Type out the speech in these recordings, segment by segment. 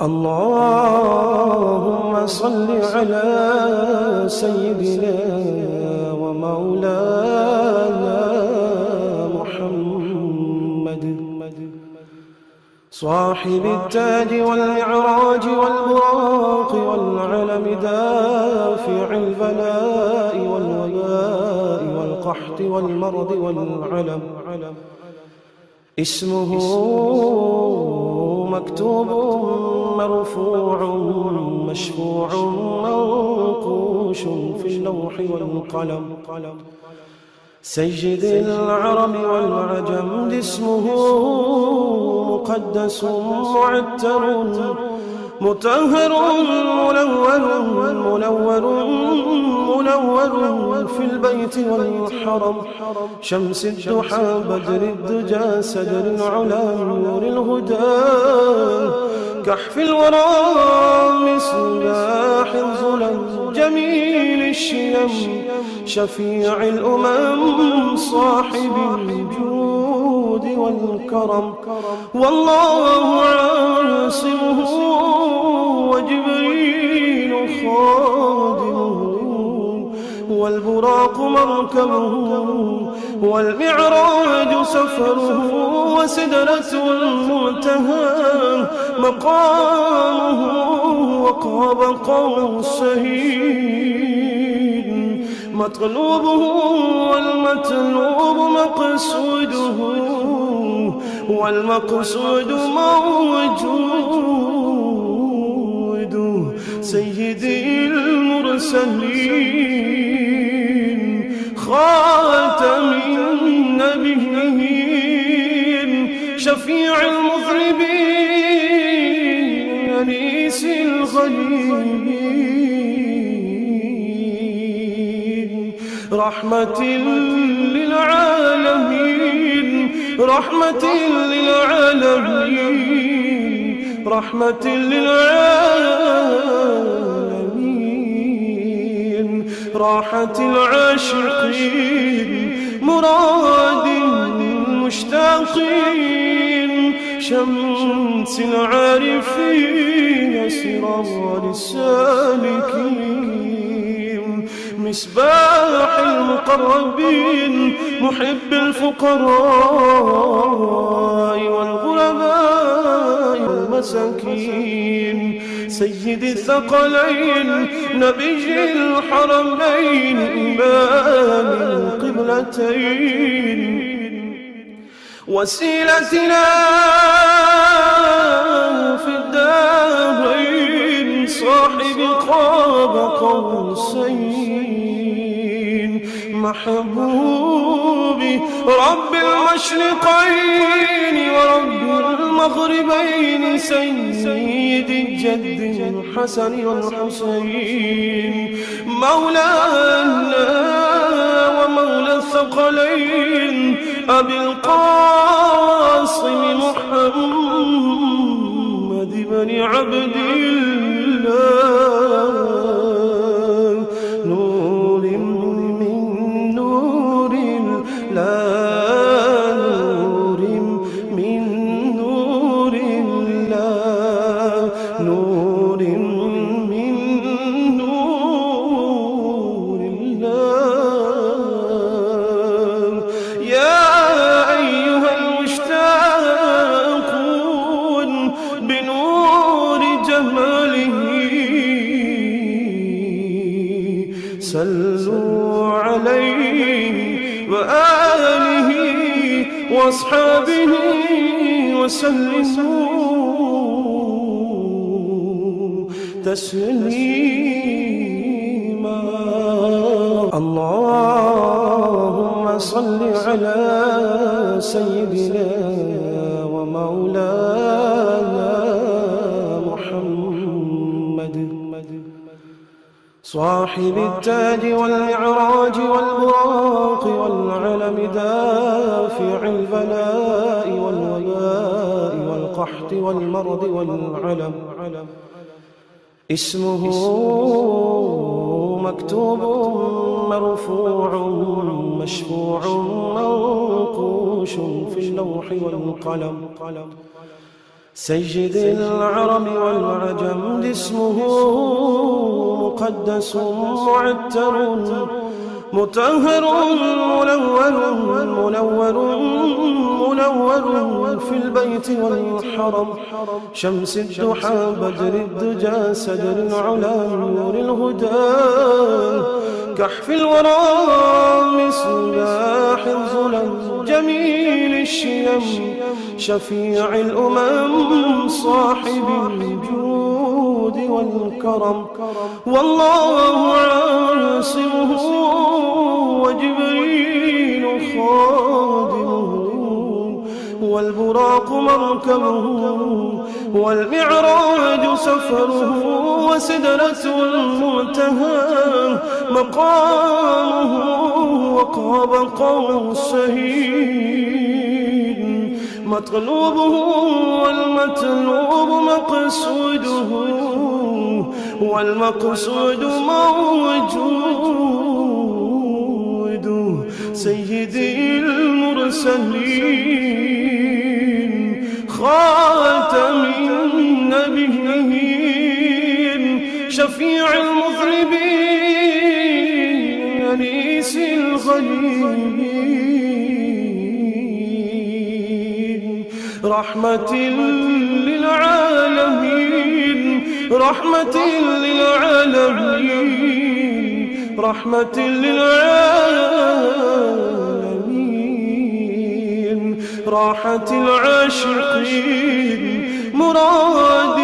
اللهم صل على سيدنا ومولانا محمد صاحب التاج والمعراج والبراق والعلم دافع البلاء والوباء والقحط والمرض والعلم اسمه مكتوب مرفوع مشفوع منقوش في اللوح والقلم سيد العرب والعجم اسمه مقدس معتر مطهر منور في البيت والحرم شمس الضحى بدر الدجى سدر العلا نور الهدى كحف الورى مصباح الظلم جميل الشيم شفيع الأمم صاحب الجود والكرم والله عاصمه وجبريل خادمه والبراق مركبه والمعراج سفره وسدرة المنتهى مقامه وقاب قوسين مطلوبه والمطلوب مقصوده والمقصود موجود سيدي المرسلين خاتم النبيين شفيع المذنبين أنيس الغريبين رحمة للعالمين رحمة للعالمين رحمة للعالمين راحة العاشقين مراد المشتاقين شمس العارفين سرار السالكين مصباح المقربين محب الفقراء والغرباء والمساكين سيد الثقلين نبي الحرمين إمام القبلتين وسيلتنا في الدارين صاحب قاب قوسين محبوبي رب المشرقين ورب المغربين سيد الجد الحسن والحسين مولانا ومولى الثقلين أبي القاسم محمد بن عبد الله نور من نور الله نور من نور الله نور من نور الله يا أيها المشتاقون بنور جماله صلوا عليه وآله وأصحابه وسلموا تسليما اللهم صل على سيدنا ومولانا محمد صاحب التاج والمعراج والبراق والعلم دافع البلاء والوباء والقحط والمرض والعلم اسمه مكتوب مرفوع مشفوع منقوش في اللوح والقلم سيد العرب والعجم اسمه مقدس معتر مطهر منور في البيت والحرم شمس الضحى بدر الدجى سدر العلا نور الهدى كحف الورى مصباح الظلم جميل الشيم شفيع الأمم صاحب الجود والكرم والله عاصمه وجبريل خادمه والبراق مركبه والمعراج سفره وسدرة المنتهى مقامه وقاب قوسين مطلوبه والمطلوب مقصوده والمقصود موجود سيدي المرسلين خاتم النبيين شفيع المذنبين أنيس الغريبين رحمة للعالمين رحمة للعالمين رحمة للعالمين راحة العاشقين مراد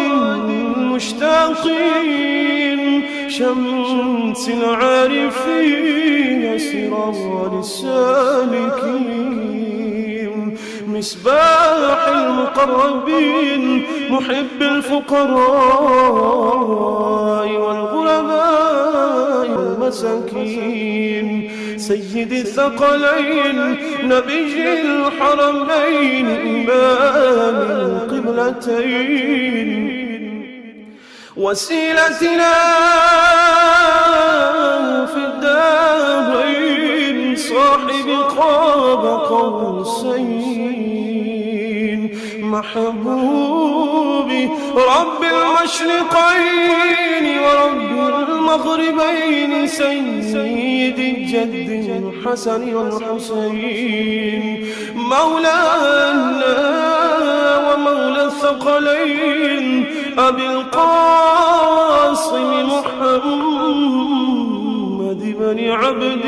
المشتاقين شمس العارفين سراج السالكين مصباح المقربين محب الفقراء والغرباء والمساكين سيد الثقلين نبي الحرمين إمام القبلتين وسيلتنا في الدارين صاحب قاب قوسين محبوبي رب المشرقين ورب المغربين سيد الجد الحسن والحسين مولانا ومولى الثقلين أبي القاسم محمد بن عبد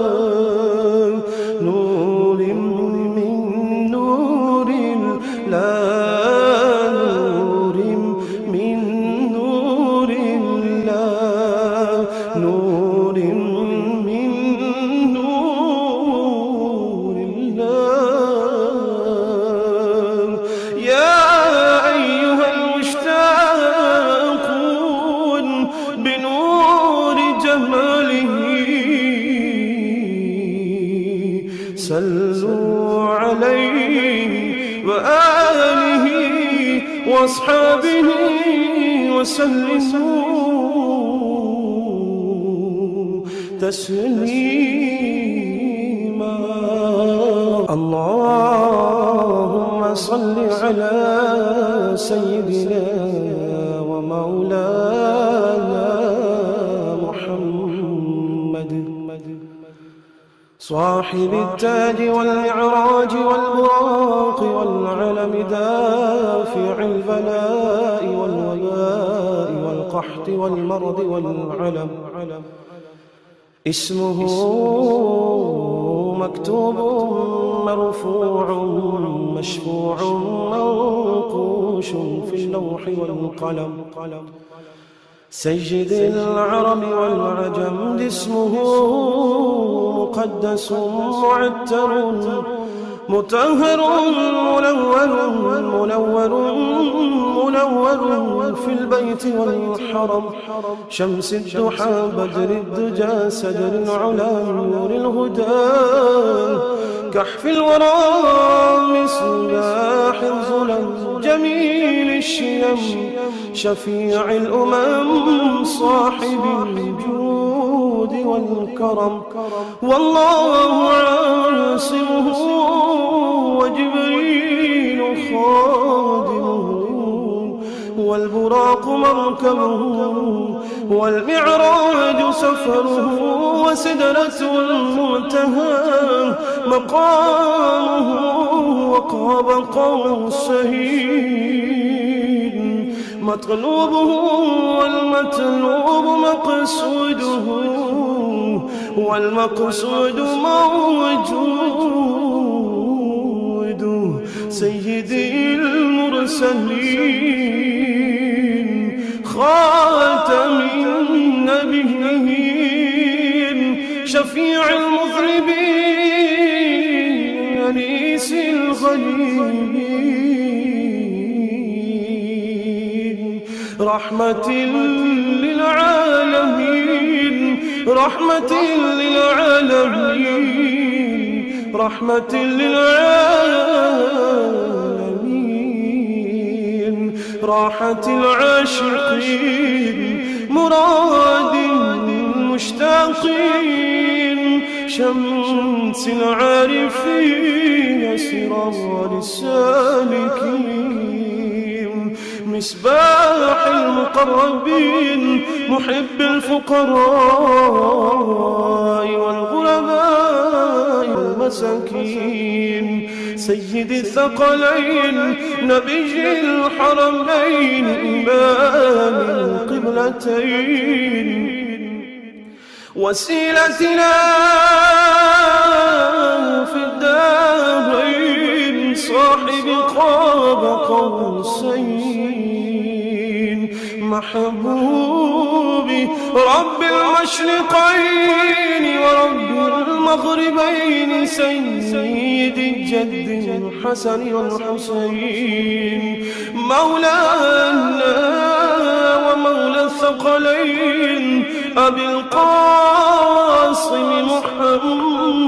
الله نور من نور الله نور من نور الله نور من نور الله يا أيها المشتاقون بنور جماله صلوا عليه وآله وأصحابه وسلموا تسليما اللهم صل على سيدنا ومولانا محمد صاحب التاج والمعراج والبراق والعلم دافع البلاء والوباء والقحط والمرض والعلم اسمه مكتوب مرفوع مشفوع منقوش في اللوح والقلم سيد العرب والعجم اسمه مقدس معتر مطهر منور في البيت والحرم شمس الضحى بدر الدجى سدر العلا نور الهدى كحف الورى مصباح الظلم جميل الشيم شفيع الأمم صاحب الجود والكرم والله عاصمه وجبريل خادمه، والبراق مركبه، والمعراج سفره، وسدرة المنتهى مقامه، وقاب قوسين مطلوبه، والمطلوب مقصوده، والمقصود موجود. سيدي المرسلين خاتم النبيين شفيع المذنبين أنيس الغريبين رحمة للعالمين رحمة للعالمين رحمة للعالمين راحة العاشقين مراد المشتاقين شمس العارفين سراج السالكين مصباح المقربين محب الفقراء والغرباء والمساكين سيد الثقلين نبي الحرمين إمام القبلتين وسيلتنا في الدارين صاحب قاب قوسين محبوبي رب المشرقين ورب المغربين سيد الجد الحسن والحسين مولانا ومولى الثقلين أبي القاسم محمد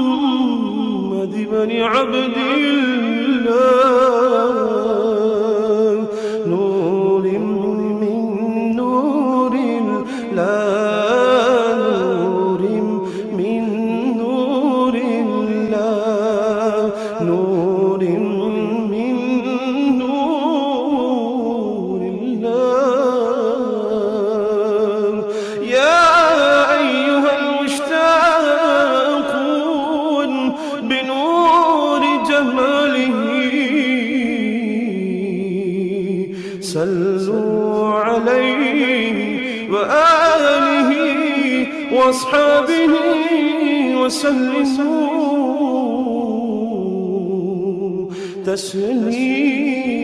بن عبد الله نور من نور الله نور من نور الله نور من نور الله يا أيها المشتاقون بنور جماله صلوا عليه وآله وأصحابه وسلموا تسليما.